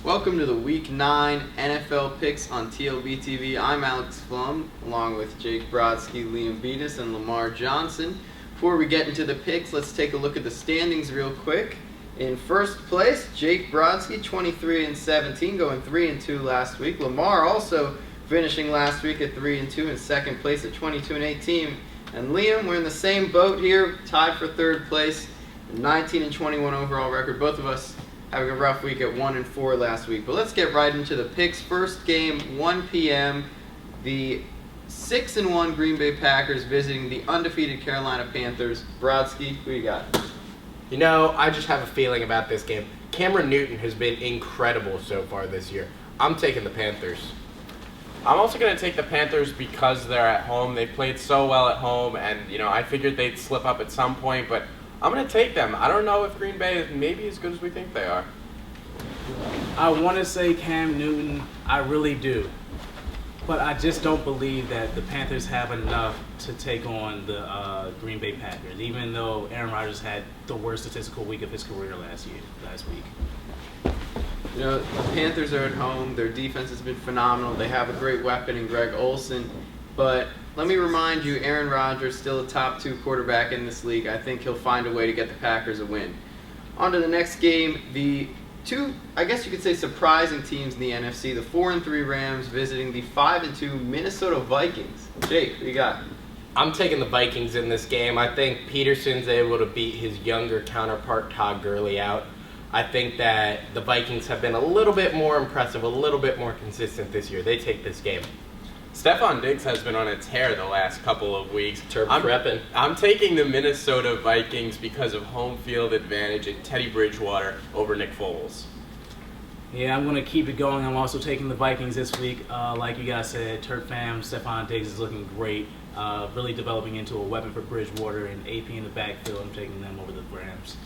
Welcome to the Week 9 NFL Picks on TLBTV. I'm Alex Flum, along with Jake Brodsky, Liam Beatus, and Lamar Johnson. Before we get into the picks, let's take a look at the standings real quick. In first place, Jake Brodsky, 23-17, going 3-2 last week. Lamar also finishing last week at 3-2, in second place at 22-18. And Liam, we're in the same boat here, tied for third place, 19-21 overall record. Both of us having a rough week at 1-4 last week. But let's get right into the picks. First game, 1 p.m. The 6-1 Green Bay Packers visiting the undefeated Carolina Panthers. Brodsky, who you got? You know, I just have a feeling about this game. Cameron Newton has been incredible so far this year. I'm taking the Panthers. I'm also going to take the Panthers because they're at home. They've played so well at home, and, I figured they'd slip up at some point, but I'm going to take them. I don't know if Green Bay is maybe as good as we think they are. I want to say Cam Newton. I really do. But I just don't believe that the Panthers have enough to take on the Green Bay Packers, even though Aaron Rodgers had the worst statistical week of his career last week. The Panthers are at home. Their defense has been phenomenal. They have a great weapon in Greg Olsen. But let me remind you, Aaron Rodgers still a top 2 quarterback in this league. I think he'll find a way to get the Packers a win. On to the next game, the two, I guess you could say, surprising teams in the NFC, the 4-3 Rams visiting the 5-2 Minnesota Vikings. Jake, what you got? I'm taking the Vikings in this game. I think Peterson's able to beat his younger counterpart Todd Gurley out. I think that the Vikings have been a little bit more impressive, a little bit more consistent this year. They take this game. Stephon Diggs has been on a tear the last couple of weeks. I'm taking the Minnesota Vikings because of home field advantage and Teddy Bridgewater over Nick Foles. Yeah, I'm going to keep it going. I'm also taking the Vikings this week. Like you guys said, Turk fam, Stephon Diggs is looking great, really developing into a weapon for Bridgewater, and AP in the backfield. I'm taking them over the Rams.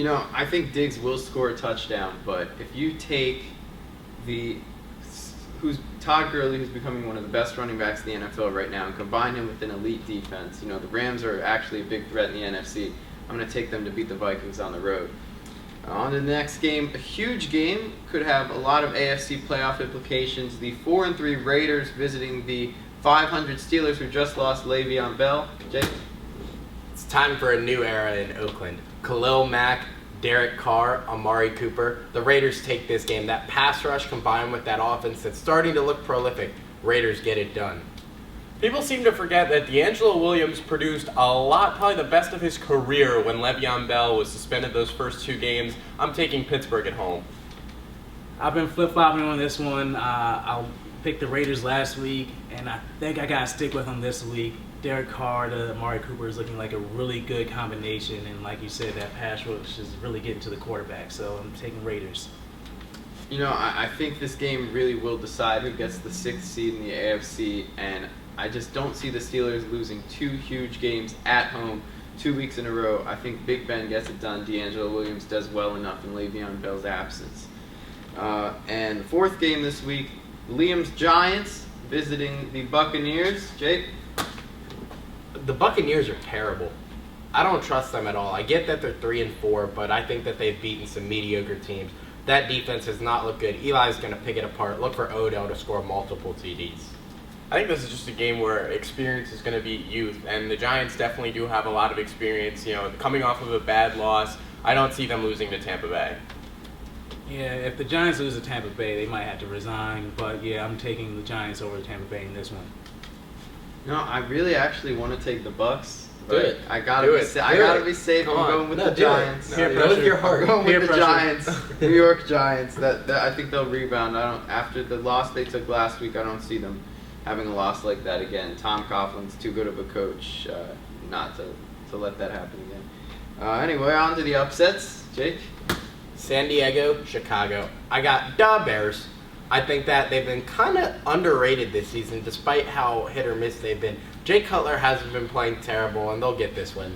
I think Diggs will score a touchdown, but if you take Todd Gurley, who's becoming one of the best running backs in the NFL right now, and combine him with an elite defense, the Rams are actually a big threat in the NFC. I'm going to take them to beat the Vikings on the road. On to the next game, a huge game, could have a lot of AFC playoff implications. The 4-3 Raiders visiting the 500 Steelers, who just lost Le'Veon Bell. Jake? It's time for a new era in Oakland. Khalil Mack, Derek Carr, Amari Cooper. The Raiders take this game. That pass rush combined with that offense that's starting to look prolific. Raiders get it done. People seem to forget that D'Angelo Williams produced a lot, probably the best of his career when Le'Veon Bell was suspended those first 2 games. I'm taking Pittsburgh at home. I've been flip-flopping on this one. I picked the Raiders last week, and I think I got to stick with them this week. Derek Carr to Amari Cooper is looking like a really good combination, and like you said, that pass rush is really getting to the quarterback, so I'm taking Raiders. I think this game really will decide who gets the 6th seed in the AFC, and I just don't see the Steelers losing 2 huge games at home 2 weeks in a row. I think Big Ben gets it done. D'Angelo Williams does well enough in Le'Veon Bell's absence. And the 4th game this week, Liam's Giants visiting the Buccaneers. Jake? The Buccaneers are terrible. I don't trust them at all. I get that they're 3-4, but I think that they've beaten some mediocre teams. That defense has not looked good. Eli's going to pick it apart. Look for Odell to score multiple TDs. I think this is just a game where experience is going to beat youth, and the Giants definitely do have a lot of experience. Coming off of a bad loss, I don't see them losing to Tampa Bay. Yeah, if the Giants lose to Tampa Bay, they might have to resign, but yeah, I'm taking the Giants over Tampa Bay in this one. I really actually want to take the Bucks. Do it. I gotta be safe. I'm going with the Giants. Go with your heart. I'm going with the Giants, New York Giants. That I think they'll rebound. After the loss they took last week, I don't see them having a loss like that again. Tom Coughlin's too good of a coach not to let that happen again. Anyway, on to the upsets. Jake? San Diego, Chicago. I got the Bears. I think that they've been kind of underrated this season, despite how hit or miss they've been. Jay Cutler hasn't been playing terrible, and they'll get this win.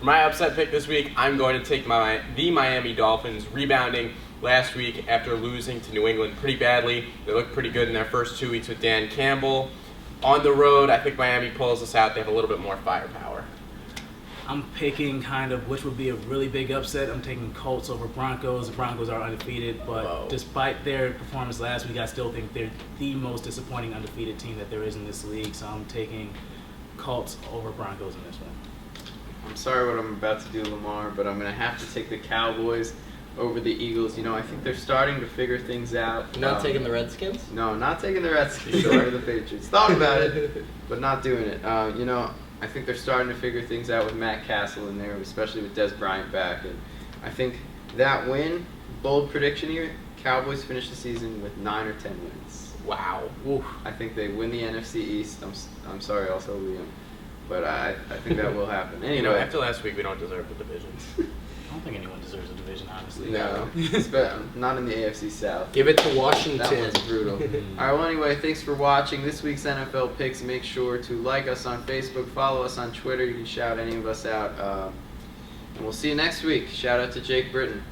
For my upset pick this week, I'm going to take the Miami Dolphins, rebounding last week after losing to New England pretty badly. They looked pretty good in their first 2 weeks with Dan Campbell. On the road, I think Miami pulls us out. They have a little bit more firepower. I'm picking kind of which would be a really big upset. I'm taking Colts over Broncos. The Broncos are undefeated, but Whoa. despite their performance last week, I still think they're the most disappointing undefeated team that there is in this league. So I'm taking Colts over Broncos in this one. I'm sorry what I'm about to do, Lamar, but I'm going to have to take the Cowboys over the Eagles. I think they're starting to figure things out. You're not taking the Redskins? No, not taking the Redskins over the Patriots. Thought about it, but not doing it. I think they're starting to figure things out with Matt Castle in there, especially with Des Bryant back. And I think that win, bold prediction here, Cowboys finish the season with 9 or 10 wins. Wow. Oof. I think they win the NFC East. I'm sorry also, Liam, but I think that will happen. Anyway. After last week, we don't deserve the divisions. I don't think anyone deserves a division, honestly. No, not in the AFC South. Give it to That Washington. one's brutal. All right, well, anyway, thanks for watching this week's NFL Picks. Make sure to like us on Facebook, follow us on Twitter. You can shout any of us out. And we'll see you next week. Shout out to Jake Britton.